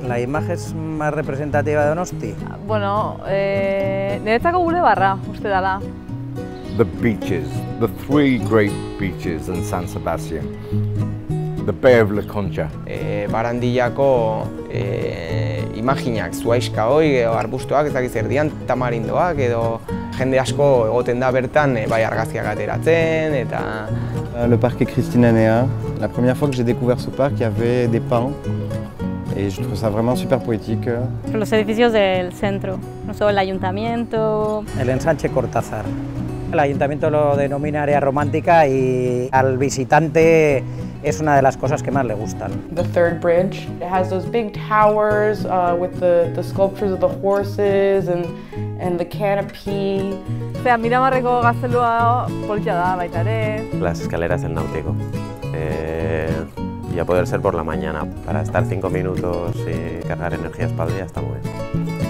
La imagen más representativa de Donosti? Bueno, niretzako bulebarra, uste dela. The beaches, the three great beaches in San Sebastian. The Bay of La Concha. Barandillako imaginak, zuaiska hoi, edo arbustoak, ez dakiz erdian, tamarindoak, edo jende asko egoten da bertan bai argazkiak ateratzen, eta... Le parc Christinanea. La première fois que j'ai découvert ce parc, il y avait des pins. Et je trouve ça vraiment super poétique. Los edificios del centro, no solo el ayuntamiento. El ensanche Cortázar. El ayuntamiento lo denomina área romántica y al visitante es una de las cosas que más le gustan. The third bridge, it has those big towers with the sculptures of the horses and the canopy. Osea, Miramarreko gaztelua politia da baita ere. Las escaleras del náutico. Y a poder ser por la mañana, para estar 5 minutos y cargar energías para el día está muy bien.